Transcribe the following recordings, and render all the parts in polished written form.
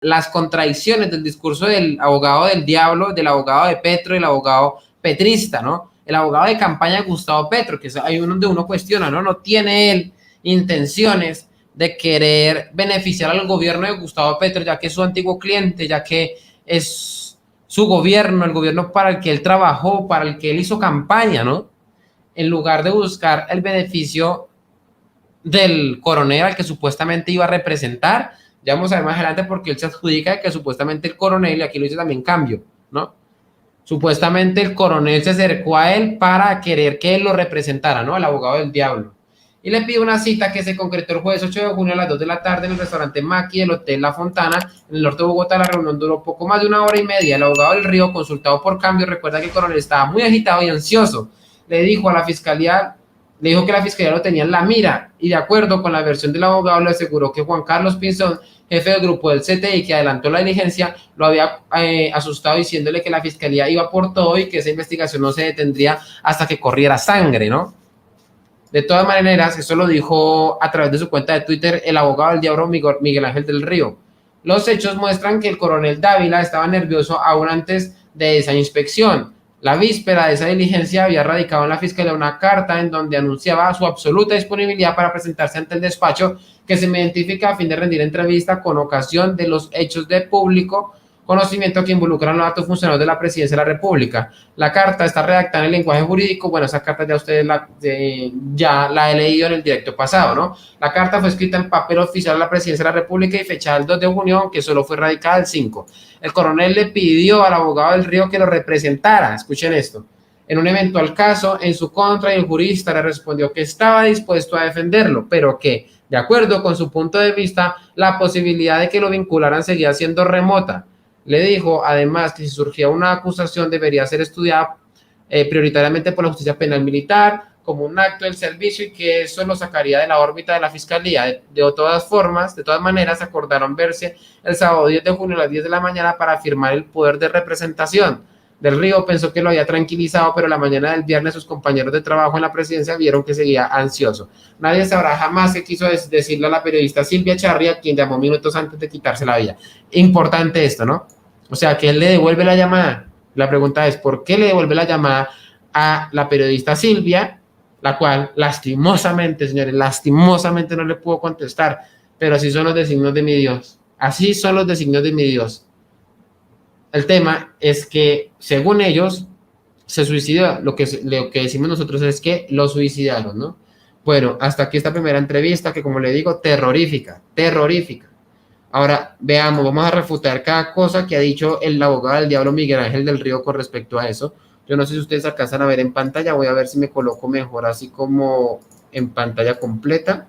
las contradicciones del discurso del abogado del diablo, del abogado de Petro, del abogado petrista, ¿no? El abogado de campaña de Gustavo Petro, que hay uno donde uno cuestiona, ¿no? No tiene él intenciones de querer beneficiar al gobierno de Gustavo Petro, ya que es su antiguo cliente, ya que es su gobierno, el gobierno para el que él trabajó, para el que él hizo campaña, ¿no? En lugar de buscar el beneficio del coronel al que supuestamente iba a representar. Ya vamos a ver más adelante porque él se adjudica de que supuestamente el coronel, y aquí lo dice también Cambio, ¿no? Supuestamente el coronel se acercó a él para querer que él lo representara, ¿no? El abogado del diablo. Y le pide una cita que se concretó el jueves 8 de junio a las 2 de la tarde en el restaurante Maki del Hotel La Fontana, en el norte de Bogotá. La reunión duró poco más de 1 hora y media. El abogado del Río, consultado por Cambio, recuerda que el coronel estaba muy agitado y ansioso. Le dijo que la fiscalía lo tenía en la mira, y de acuerdo con la versión del abogado le aseguró que Juan Carlos Pinzón, jefe del grupo del CTI que adelantó la diligencia, lo había asustado diciéndole que la fiscalía iba por todo y que esa investigación no se detendría hasta que corriera sangre, ¿no? De todas maneras, eso lo dijo a través de su cuenta de Twitter el abogado del diablo Miguel Ángel del Río. Los hechos muestran que el coronel Dávila estaba nervioso aún antes de esa inspección. La víspera de esa diligencia había radicado en la fiscalía una carta en donde anunciaba su absoluta disponibilidad para presentarse ante el despacho que se me identifica a fin de rendir entrevista con ocasión de los hechos de público conocimiento que involucran a los altos funcionarios de la Presidencia de la República. La carta está redactada en el lenguaje jurídico. Bueno, esa carta ya ustedes ya la he leído en el directo pasado, ¿no? La carta fue escrita en papel oficial de la Presidencia de la República y fechada el 2 de junio, aunque solo fue radicada el 5. El coronel le pidió al abogado del Río que lo representara. Escuchen esto. En un eventual caso en su contra, y el jurista le respondió que estaba dispuesto a defenderlo, pero que, de acuerdo con su punto de vista, la posibilidad de que lo vincularan seguía siendo remota. Le dijo, además, que si surgía una acusación debería ser estudiada prioritariamente por la justicia penal militar como un acto del servicio y que eso lo sacaría de la órbita de la fiscalía. De todas maneras, acordaron verse el sábado 10 de junio a las 10 de la mañana para firmar el poder de representación. Del Río pensó que lo había tranquilizado, pero la mañana del viernes sus compañeros de trabajo en la presidencia vieron que seguía ansioso. Nadie sabrá jamás qué quiso decirle a la periodista Silvia Charria, quien llamó minutos antes de quitarse la vida. Importante esto, ¿no? O sea, que él le devuelve la llamada. La pregunta es, ¿por qué le devuelve la llamada a la periodista Silvia, la cual lastimosamente, señores, lastimosamente no le pudo contestar? Pero así son los designios de mi Dios. Así son los designios de mi Dios. El tema es que, según ellos, se suicidó. Lo que decimos nosotros es que lo suicidaron, ¿no? Bueno, hasta aquí esta primera entrevista que, como le digo, terrorífica. Ahora, veamos, vamos a refutar cada cosa que ha dicho el abogado del diablo Miguel Ángel del Río con respecto a eso. Yo no sé si ustedes alcanzan a ver en pantalla. Voy a ver si me coloco mejor así como en pantalla completa.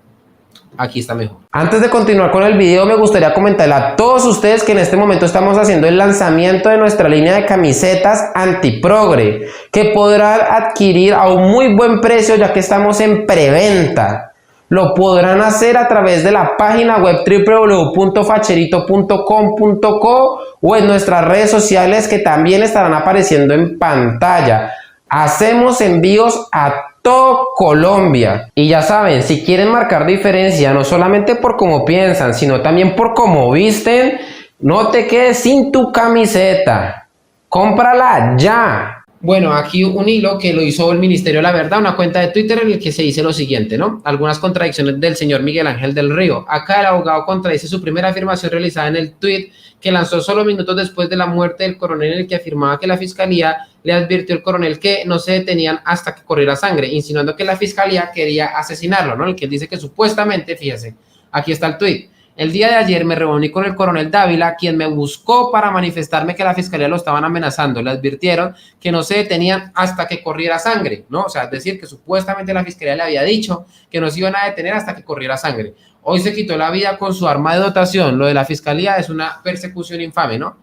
Aquí está mejor. Antes de continuar con el video, me gustaría comentarle a todos ustedes que en este momento estamos haciendo el lanzamiento de nuestra línea de camisetas antiprogre, que podrán adquirir a un muy buen precio ya que estamos en preventa. Lo podrán hacer a través de la página web www.facherito.com.co o en nuestras redes sociales que también estarán apareciendo en pantalla. Hacemos envíos a todo Colombia. Y ya saben, si quieren marcar diferencia, no solamente por cómo piensan, sino también por cómo visten, no te quedes sin tu camiseta. Cómprala ya. Bueno, aquí un hilo que lo hizo el Ministerio de la Verdad, una cuenta de Twitter en el que se dice lo siguiente, ¿no? Algunas contradicciones del señor Miguel Ángel del Río. Acá el abogado contradice su primera afirmación realizada en el tweet que lanzó solo minutos después de la muerte del coronel, en el que afirmaba que la fiscalía le advirtió al coronel que no se detenían hasta que corriera sangre, insinuando que la fiscalía quería asesinarlo, ¿no? El que dice que supuestamente, fíjese, aquí está el tweet. El día de ayer me reuní con el coronel Dávila, quien me buscó para manifestarme que la fiscalía lo estaban amenazando. Le advirtieron que no se detenían hasta que corriera sangre, ¿no? O sea, es decir, que supuestamente la fiscalía le había dicho que no se iban a detener hasta que corriera sangre. Hoy se quitó la vida con su arma de dotación. Lo de la fiscalía es una persecución infame, ¿no?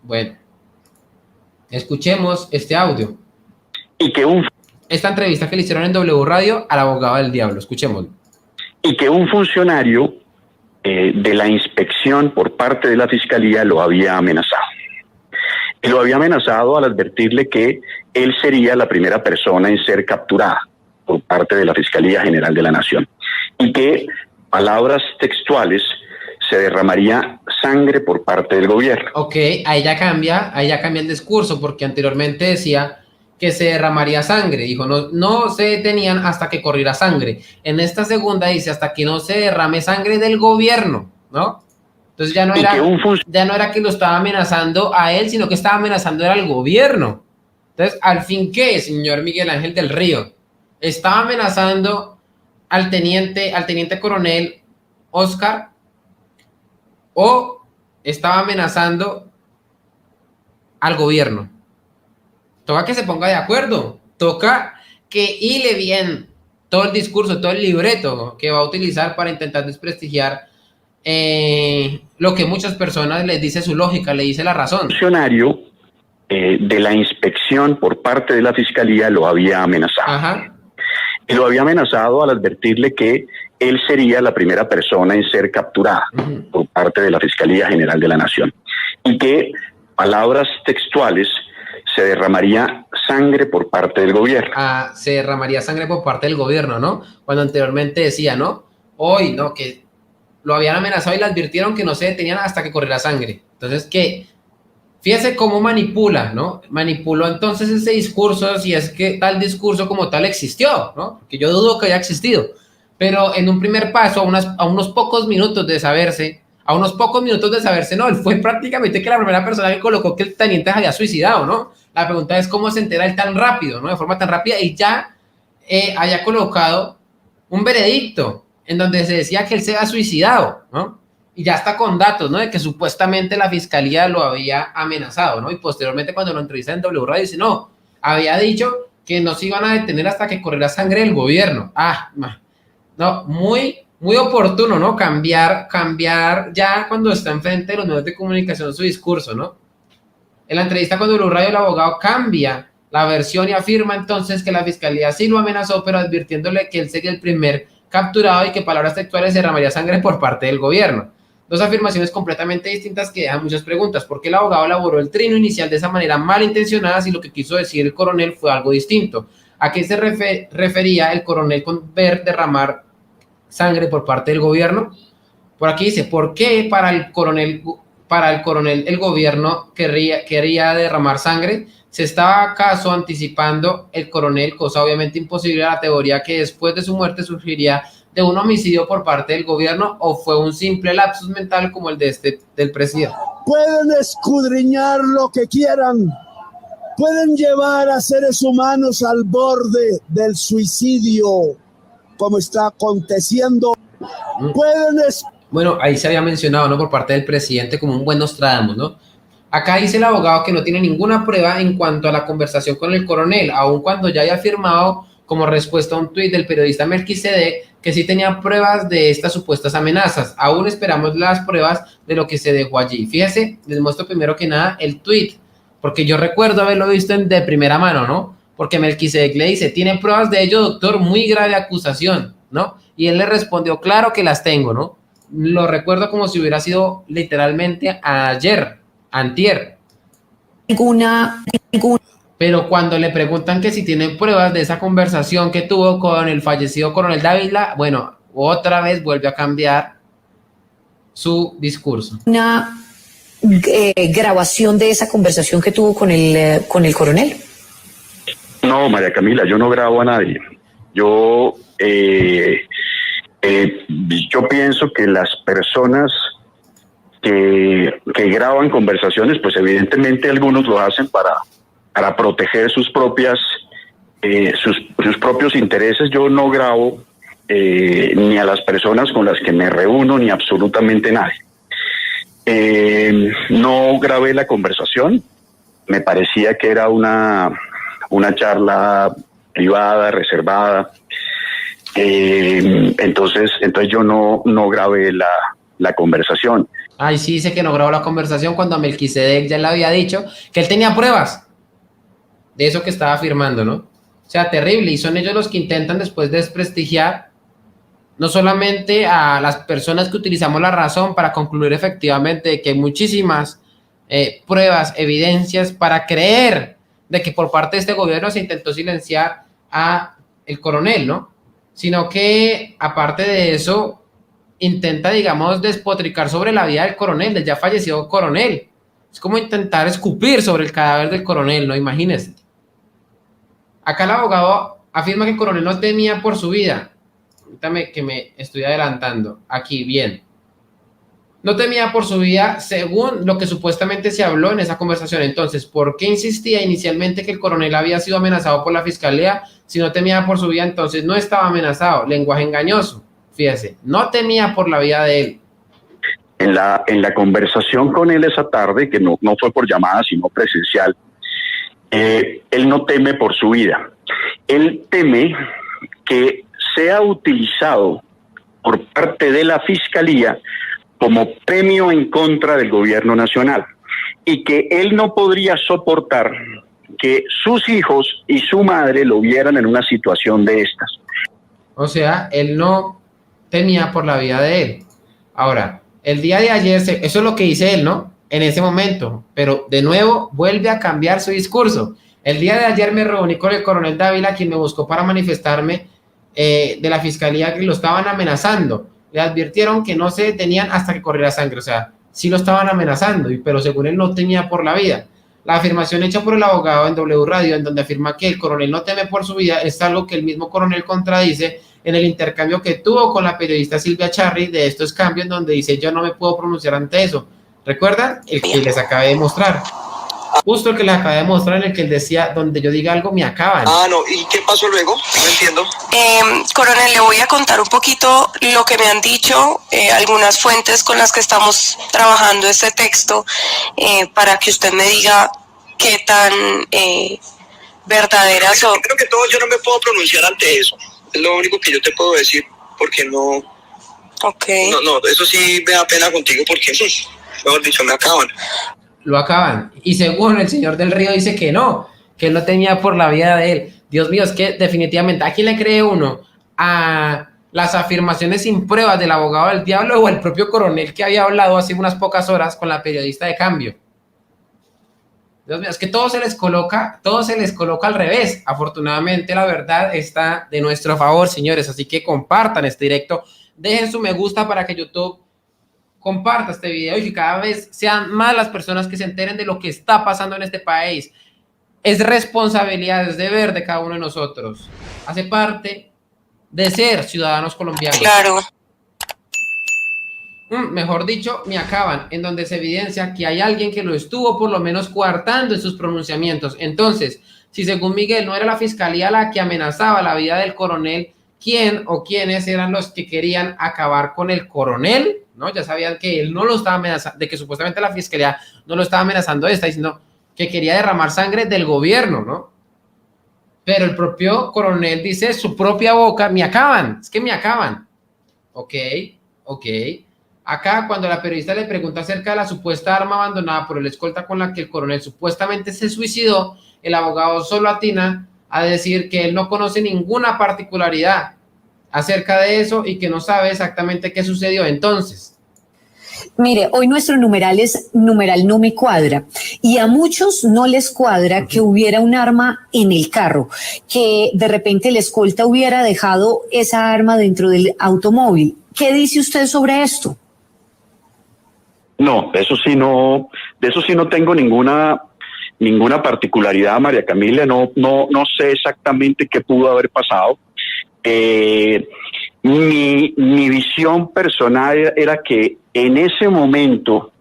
Bueno, escuchemos este audio. Esta entrevista que le hicieron en W Radio al abogado del diablo. Escuchémoslo. Y que un funcionario de la inspección por parte de la fiscalía lo había amenazado. Y lo había amenazado al advertirle que él sería la primera persona en ser capturada por parte de la Fiscalía General de la Nación. Y que, palabras textuales, se derramaría sangre por parte del gobierno. Ok, ahí ya cambia el discurso, porque anteriormente decía que se derramaría sangre, dijo, no, no se detenían hasta que corriera sangre. En esta segunda dice hasta que no se derrame sangre del gobierno, ¿no? Entonces ya no era que lo estaba amenazando a él, sino que estaba amenazando era al gobierno. Entonces, ¿al fin qué, señor Miguel Ángel del Río? Estaba amenazando al teniente coronel Oscar, o estaba amenazando al gobierno. Toca que se ponga de acuerdo, toca que hile bien todo el discurso, todo el libreto que va a utilizar para intentar desprestigiar lo que muchas personas les dice su lógica, le dice la razón. Un funcionario de la inspección por parte de la Fiscalía lo había amenazado. Ajá. Y lo había amenazado al advertirle que él sería la primera persona en ser capturada por parte de la Fiscalía General de la Nación. Y que, palabras textuales, se derramaría sangre por parte del gobierno. Se derramaría sangre por parte del gobierno, ¿no? Cuando anteriormente decía, ¿no? Hoy, ¿no? Que lo habían amenazado y le advirtieron que no se detenían hasta que corriera sangre. Entonces, que fíjese cómo manipula, ¿no? Manipuló entonces ese discurso, si es que tal discurso como tal existió, ¿no? Porque yo dudo que haya existido. Pero en un primer paso, a unos pocos minutos de saberse, no, él fue prácticamente que la primera persona que colocó que el teniente se había suicidado, ¿no? La pregunta es cómo se entera él tan rápido, ¿no? De forma tan rápida, y ya haya colocado un veredicto en donde se decía que él se había suicidado, ¿no? Y ya está con datos, ¿no? De que supuestamente la fiscalía lo había amenazado, ¿no? Y posteriormente cuando lo entrevistan en W Radio dice, no, había dicho que no se iban a detener hasta que corriera sangre del gobierno. No, muy oportuno, ¿no? Cambiar ya cuando está enfrente de los medios de comunicación su discurso, ¿no? En la entrevista con W Radio el abogado cambia la versión y afirma entonces que la fiscalía sí lo amenazó, pero advirtiéndole que él sería el primer capturado y que palabras textuales se derramaría sangre por parte del gobierno. Dos afirmaciones completamente distintas que dejan muchas preguntas. ¿Por qué el abogado elaboró el trino inicial de esa manera malintencionada si lo que quiso decir el coronel fue algo distinto? ¿A qué se refería el coronel con ver derramar sangre por parte del gobierno? Por aquí dice, ¿por qué para el coronel el gobierno quería derramar sangre? ¿Se estaba acaso anticipando el coronel, cosa obviamente imposible a la teoría que después de su muerte surgiría de un homicidio por parte del gobierno, o fue un simple lapsus mental como el del presidente? Pueden escudriñar lo que quieran, pueden llevar a seres humanos al borde del suicidio, como está aconteciendo. Bueno, ahí se había mencionado, ¿no? Por parte del presidente como un buen Nostradamus, ¿no? Acá dice el abogado que no tiene ninguna prueba en cuanto a la conversación con el coronel, aun cuando ya haya afirmado como respuesta a un tuit del periodista Melquisedec que sí tenía pruebas de estas supuestas amenazas. Aún esperamos las pruebas de lo que se dejó allí. Fíjese, les muestro primero que nada el tuit, porque yo recuerdo haberlo visto de primera mano, ¿no? Porque Melquisedec le dice, ¿tiene pruebas de ello, doctor? Muy grave acusación, ¿no? Y él le respondió, claro que las tengo, ¿no? Lo recuerdo como si hubiera sido literalmente antier. Pero cuando le preguntan que si tienen pruebas de esa conversación que tuvo con el fallecido coronel Dávila, bueno, otra vez vuelve a cambiar su discurso. Una grabación de esa conversación que tuvo con el coronel. No, María Camila, yo no grabo a nadie. Yo pienso que las personas que graban conversaciones, pues evidentemente algunos lo hacen para proteger sus propios intereses. Yo no grabo ni a las personas con las que me reúno, ni absolutamente nadie. No grabé la conversación, me parecía que era una charla privada, reservada. Entonces yo no grabé la conversación. Ay, sí, dice que no grabó la conversación cuando a Melquisedec ya le había dicho que él tenía pruebas de eso que estaba afirmando, ¿no? O sea, terrible. Y son ellos los que intentan después desprestigiar no solamente a las personas que utilizamos la razón para concluir efectivamente que hay muchísimas pruebas, evidencias para creer de que por parte de este gobierno se intentó silenciar a el coronel, ¿no? Sino que, aparte de eso, intenta, digamos, despotricar sobre la vida del coronel, del ya fallecido coronel. Es como intentar escupir sobre el cadáver del coronel, ¿no? Imagínense. Acá el abogado afirma que el coronel no temía por su vida. Permítame que me estoy adelantando. Aquí, bien. No temía por su vida según lo que supuestamente se habló en esa conversación. Entonces, ¿por qué insistía inicialmente que el coronel había sido amenazado por la fiscalía? Si no temía por su vida, entonces no estaba amenazado. Lenguaje engañoso. Fíjese, no temía por la vida de él. En la conversación con él esa tarde, que no fue por llamada, sino presencial, él no teme por su vida. Él teme que sea utilizado por parte de la fiscalía como premio en contra del gobierno nacional y que él no podría soportar que sus hijos y su madre lo vieran en una situación de estas. O sea, él no temía por la vida de él. Ahora, el día de ayer, eso es lo que dice él, ¿no? En ese momento, pero de nuevo vuelve a cambiar su discurso. El día de ayer me reuní con el coronel Dávila, quien me buscó para manifestarme de la fiscalía que lo estaban amenazando. Le advirtieron que no se detenían hasta que corriera sangre, o sea, sí lo estaban amenazando, pero según él no temía por la vida. La afirmación hecha por el abogado en W Radio, en donde afirma que el coronel no teme por su vida, es algo que el mismo coronel contradice en el intercambio que tuvo con la periodista Silvia Charri de estos cambios, donde dice: yo no me puedo pronunciar ante eso. ¿Recuerdan? El que les acabé de mostrar. Justo el que les acabé de mostrar, en el que él decía: donde yo diga algo me acaban. Ah, no, ¿y qué pasó luego? No entiendo. Coronel, le voy a contar un poquito lo que me han dicho algunas fuentes con las que estamos trabajando este texto, para que usted me diga qué tan verdaderas son. Creo que yo no me puedo pronunciar ante eso. Es lo único que yo te puedo decir, porque no... Okay. No, eso sí me da pena contigo, porque, mejor dicho, me acaban. Lo acaban. Y según el señor del Río dice que él no temía por la vida de él. Dios mío, es que definitivamente, ¿a quién le cree uno? ¿A las afirmaciones sin pruebas del abogado del diablo o el propio coronel que había hablado hace unas pocas horas con la periodista de Cambio? Dios mío, es que todo se les coloca al revés. Afortunadamente la verdad está de nuestro favor, señores, así que compartan este directo, dejen su me gusta para que YouTube comparta este video y que cada vez sean más las personas que se enteren de lo que está pasando en este país. Es responsabilidad, es deber de cada uno de nosotros. Hace parte de ser ciudadanos colombianos. Claro. Mejor dicho, me acaban, en donde se evidencia que hay alguien que lo estuvo por lo menos coartando en sus pronunciamientos. Entonces, si según Miguel no era la fiscalía la que amenazaba la vida del coronel, ¿quién o quiénes eran los que querían acabar con el coronel? ¿No? Ya sabían que él no lo estaba amenazando, de que supuestamente la fiscalía no lo estaba amenazando, está diciendo que quería derramar sangre del gobierno, ¿no? Pero el propio coronel dice su propia boca: me acaban, es que me acaban. Ok. Acá, cuando la periodista le pregunta acerca de la supuesta arma abandonada por el escolta con la que el coronel supuestamente se suicidó, el abogado solo atina a decir que él no conoce ninguna particularidad acerca de eso y que no sabe exactamente qué sucedió. Entonces, mire, hoy nuestro numeral es numeral no me cuadra, y a muchos no les cuadra que hubiera un arma en el carro, que de repente el escolta hubiera dejado esa arma dentro del automóvil. ¿Qué dice usted sobre esto? No, de eso sí no tengo ninguna particularidad, María Camila. No sé exactamente qué pudo haber pasado. Mi visión personal era que en ese momento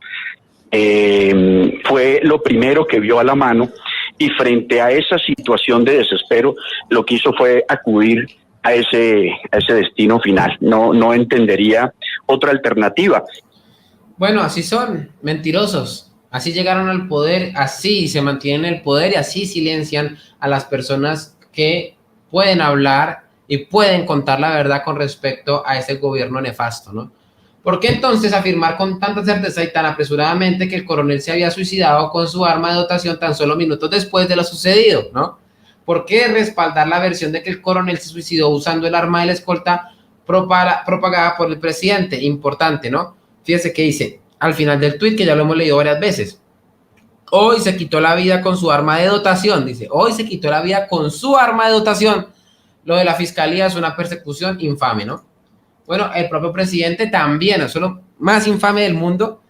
fue lo primero que vio a la mano, y frente a esa situación de desespero lo que hizo fue acudir a ese destino final. No entendería otra alternativa. Bueno, así son, mentirosos. Así llegaron al poder, así se mantienen en el poder y así silencian a las personas que pueden hablar y pueden contar la verdad con respecto a ese gobierno nefasto, ¿no? ¿Por qué entonces afirmar con tanta certeza y tan apresuradamente que el coronel se había suicidado con su arma de dotación tan solo minutos después de lo sucedido, ¿no? ¿Por qué respaldar la versión de que el coronel se suicidó usando el arma de la escolta propagada por el presidente? Importante, ¿no? Fíjese que dice al final del tuit, que ya lo hemos leído varias veces: hoy se quitó la vida con su arma de dotación. Dice, hoy se quitó la vida con su arma de dotación. Lo de la fiscalía es una persecución infame, ¿no? Bueno, el propio presidente también, eso es lo más infame del mundo.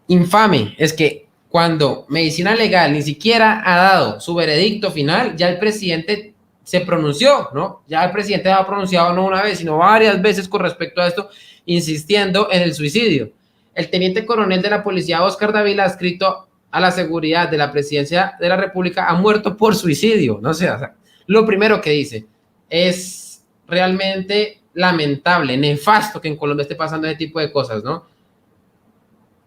Infame es que cuando Medicina Legal ni siquiera ha dado su veredicto final, ya el presidente se pronunció, ¿no? Ya el presidente ha pronunciado no una vez, sino varias veces con respecto a esto, insistiendo en el suicidio. El teniente coronel de la policía, Óscar Dávila, adscrito a la seguridad de la presidencia de la República, ha muerto por suicidio, ¿no? O sea, lo primero que dice es realmente lamentable, nefasto que en Colombia esté pasando ese tipo de cosas, ¿no?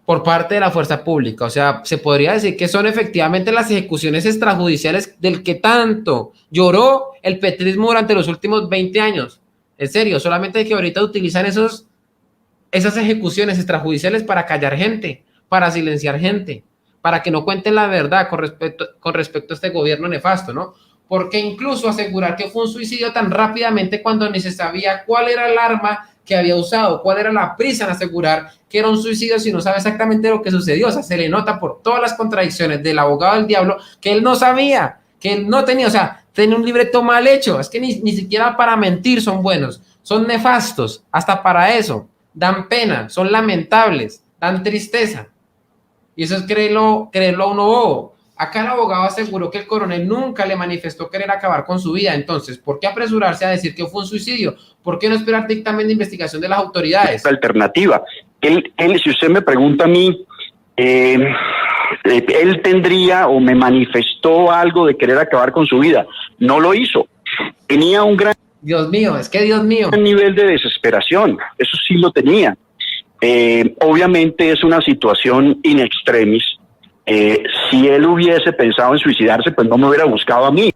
Por parte de la fuerza pública. O sea, se podría decir que son efectivamente las ejecuciones extrajudiciales del que tanto lloró el petrismo durante los últimos 20 años. En serio, solamente que ahorita utilizan esas ejecuciones extrajudiciales para callar gente, para silenciar gente, para que no cuenten la verdad con respecto a este gobierno nefasto, ¿no? Porque incluso asegurar que fue un suicidio tan rápidamente cuando ni se sabía cuál era el arma que había usado, cuál era la prisa en asegurar que era un suicidio si no sabe exactamente lo que sucedió. O sea, se le nota por todas las contradicciones del abogado del diablo que él no sabía, que él no tenía, o sea, tenía un libreto mal hecho. Es que ni siquiera para mentir son buenos, son nefastos, hasta para eso, dan pena, son lamentables, dan tristeza. Y eso es creerlo a uno bobo. Acá el abogado aseguró que el coronel nunca le manifestó querer acabar con su vida. Entonces, ¿por qué apresurarse a decir que fue un suicidio? ¿Por qué no esperar dictamen de investigación de las autoridades? Alternativa. Él, si usted me pregunta a mí, él tendría o me manifestó algo de querer acabar con su vida. No lo hizo. Tenía un gran... Dios mío, es que Dios mío. nivel de desesperación. Eso sí lo tenía. Obviamente es una situación in extremis. Si él hubiese pensado en suicidarse, pues no me hubiera buscado a mí.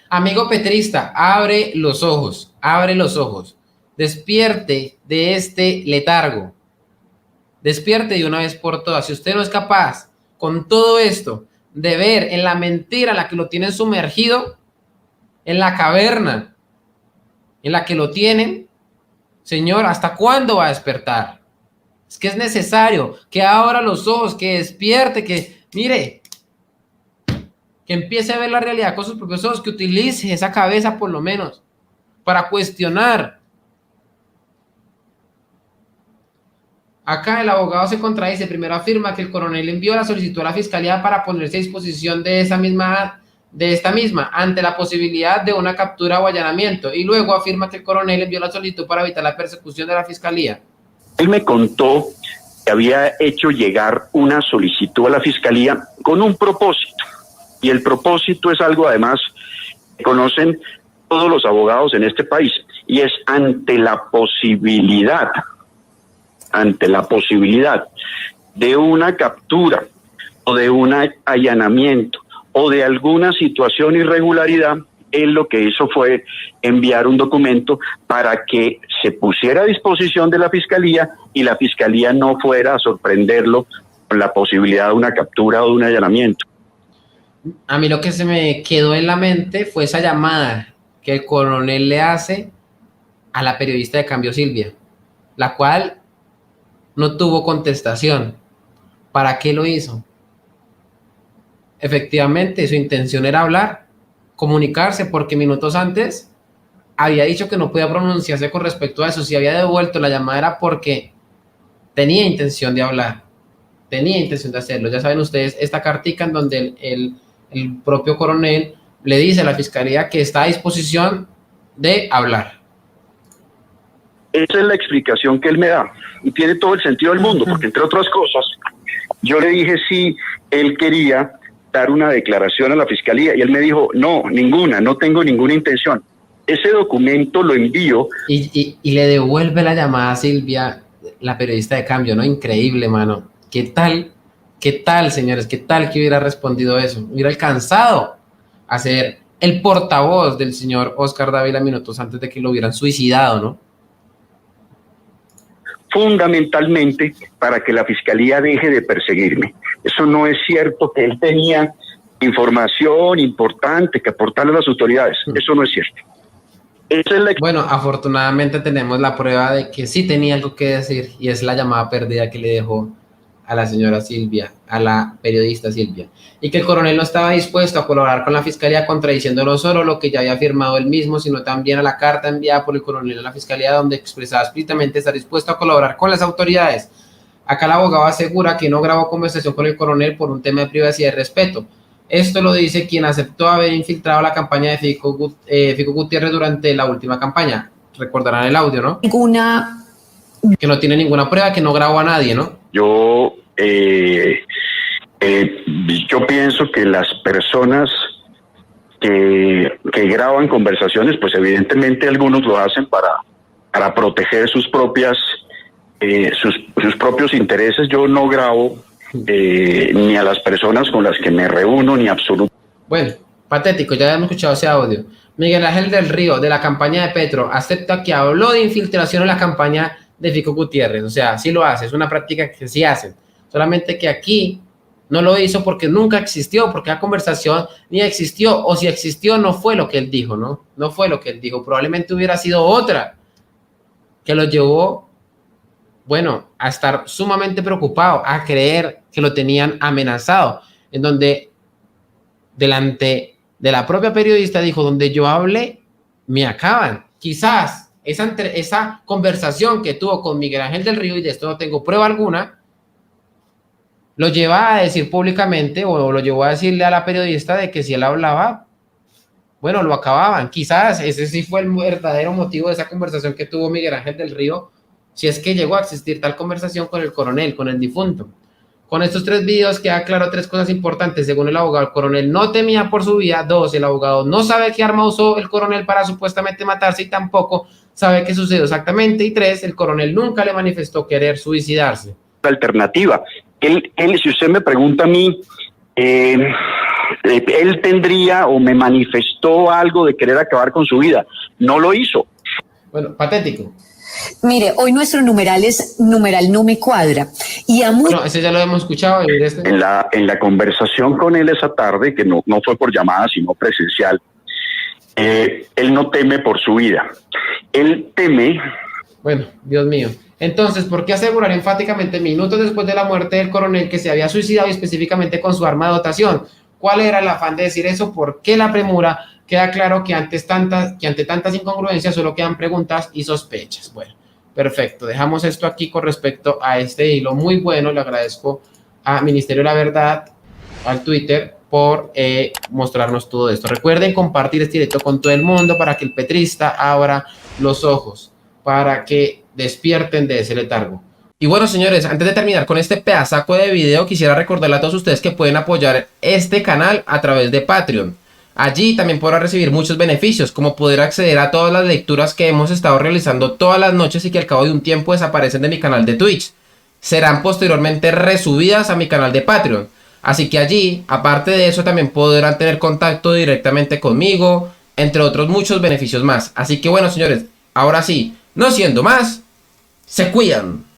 Amigo petrista, abre los ojos, despierte de este letargo, despierte de una vez por todas. Si usted no es capaz, con todo esto, de ver en la mentira en la que lo tienen sumergido, en la caverna en la que lo tienen, señor, ¿hasta cuándo va a despertar? Es que es necesario que abra los ojos, que despierte, que mire, que empiece a ver la realidad con sus propios ojos, que utilice esa cabeza por lo menos para cuestionar. Acá el abogado se contradice. Primero afirma que el coronel envió la solicitud a la fiscalía para ponerse a disposición de esta misma ante la posibilidad de una captura o allanamiento, y luego afirma que el coronel envió la solicitud para evitar la persecución de la fiscalía. Él me contó que había hecho llegar una solicitud a la fiscalía con un propósito. Y el propósito es algo, además, que conocen todos los abogados en este país, y es ante la posibilidad de una captura o de un allanamiento o de alguna situación irregularidad, él lo que hizo fue enviar un documento para que se pusiera a disposición de la fiscalía y la fiscalía no fuera a sorprenderlo con la posibilidad de una captura o de un allanamiento. A mí lo que se me quedó en la mente fue esa llamada que el coronel le hace a la periodista de Cambio Silvia, la cual no tuvo contestación. ¿Para qué lo hizo? Efectivamente, su intención era hablar, comunicarse, porque minutos antes había dicho que no podía pronunciarse con respecto a eso. Si había devuelto la llamada era porque tenía intención de hablar, tenía intención de hacerlo. Ya saben ustedes esta cartica en donde el propio coronel le dice a la fiscalía que está a disposición de hablar. Esa es la explicación que él me da y tiene todo el sentido del mundo, porque entre otras cosas yo le dije si él quería dar una declaración a la fiscalía y él me dijo no tengo ninguna intención. Ese documento lo envío y le devuelve la llamada a Silvia, la periodista de Cambio, ¿no? Increíble, mano. ¿Qué tal, señores? ¿Qué tal que hubiera respondido eso? Hubiera alcanzado a ser el portavoz del señor Óscar Dávila minutos antes de que lo hubieran suicidado, ¿no? Fundamentalmente para que la fiscalía deje de perseguirme. Eso no es cierto que él tenía información importante que aportarle a las autoridades. Eso no es cierto. Bueno, afortunadamente tenemos la prueba de que sí tenía algo que decir, y es la llamada perdida que le dejó a la señora Silvia, a la periodista Silvia, y que el coronel no estaba dispuesto a colaborar con la fiscalía, contradiciendo no solo lo que ya había firmado él mismo, sino también a la carta enviada por el coronel a la fiscalía, donde expresaba explícitamente estar dispuesto a colaborar con las autoridades. Acá el abogado asegura que no grabó conversación con el coronel por un tema de privacidad y respeto. Esto lo dice quien aceptó haber infiltrado la campaña de Fico Gutiérrez durante la última campaña. Recordarán el audio, ¿no? Que no tiene ninguna prueba, que no grabó a nadie, ¿no? Yo pienso que las personas que graban conversaciones, pues evidentemente algunos lo hacen para proteger sus propios intereses. Yo no grabo ni a las personas con las que me reúno, ni absolutamente. Bueno, patético, ya hemos escuchado ese audio. Miguel Ángel del Río, de la campaña de Petro, acepta que habló de infiltración en la campaña de Fico Gutiérrez. O sea, sí lo hace, es una práctica que sí hacen. Solamente que aquí no lo hizo porque nunca existió, porque la conversación ni existió, o si existió no fue lo que él dijo, ¿no? No fue lo que él dijo, probablemente hubiera sido otra que lo llevó, bueno, a estar sumamente preocupado, a creer que lo tenían amenazado, en donde delante de la propia periodista dijo, donde yo hable, me acaban. Quizás esa conversación que tuvo con Miguel Ángel del Río, y de esto no tengo prueba alguna, lo lleva a decir públicamente, o lo llevó a decirle a la periodista de que si él hablaba, bueno, lo acababan. Quizás ese sí fue el verdadero motivo de esa conversación que tuvo Miguel Ángel del Río, si es que llegó a existir tal conversación con el coronel, con el difunto. Con estos 3 videos queda claro 3 cosas importantes. Según el abogado, el coronel no temía por su vida. 2, el abogado no sabe qué arma usó el coronel para supuestamente matarse y tampoco sabe qué sucedió exactamente. Y 3, el coronel nunca le manifestó querer suicidarse. Alternativa. Él, si usted me pregunta a mí, él tendría o me manifestó algo de querer acabar con su vida. No lo hizo. Bueno, patético. Mire, hoy nuestro numeral es numeral no me cuadra. Y a bueno, ese ya lo hemos escuchado. En la conversación con él esa tarde, que no fue por llamada, sino presencial, él no teme por su vida. Él teme... Bueno, Dios mío. Entonces, ¿por qué asegurar enfáticamente minutos después de la muerte del coronel que se había suicidado y específicamente con su arma de dotación? ¿Cuál era el afán de decir eso? ¿Por qué la premura? Queda claro que ante tantas incongruencias solo quedan preguntas y sospechas. Bueno, perfecto. Dejamos esto aquí con respecto a este hilo muy bueno. Le agradezco a Ministerio de la Verdad, al Twitter, por mostrarnos todo esto. Recuerden compartir este directo con todo el mundo para que el petrista abra los ojos, para que despierten de ese letargo. Y bueno, señores, antes de terminar con este pedazaco de video, quisiera recordarle a todos ustedes que pueden apoyar este canal a través de Patreon. Allí también podrán recibir muchos beneficios, como poder acceder a todas las lecturas que hemos estado realizando todas las noches y que al cabo de un tiempo desaparecen de mi canal de Twitch. Serán posteriormente resubidas a mi canal de Patreon. Así que allí, aparte de eso, también podrán tener contacto directamente conmigo, entre otros muchos beneficios más. Así que bueno, señores, ahora sí, no siendo más, se cuidan.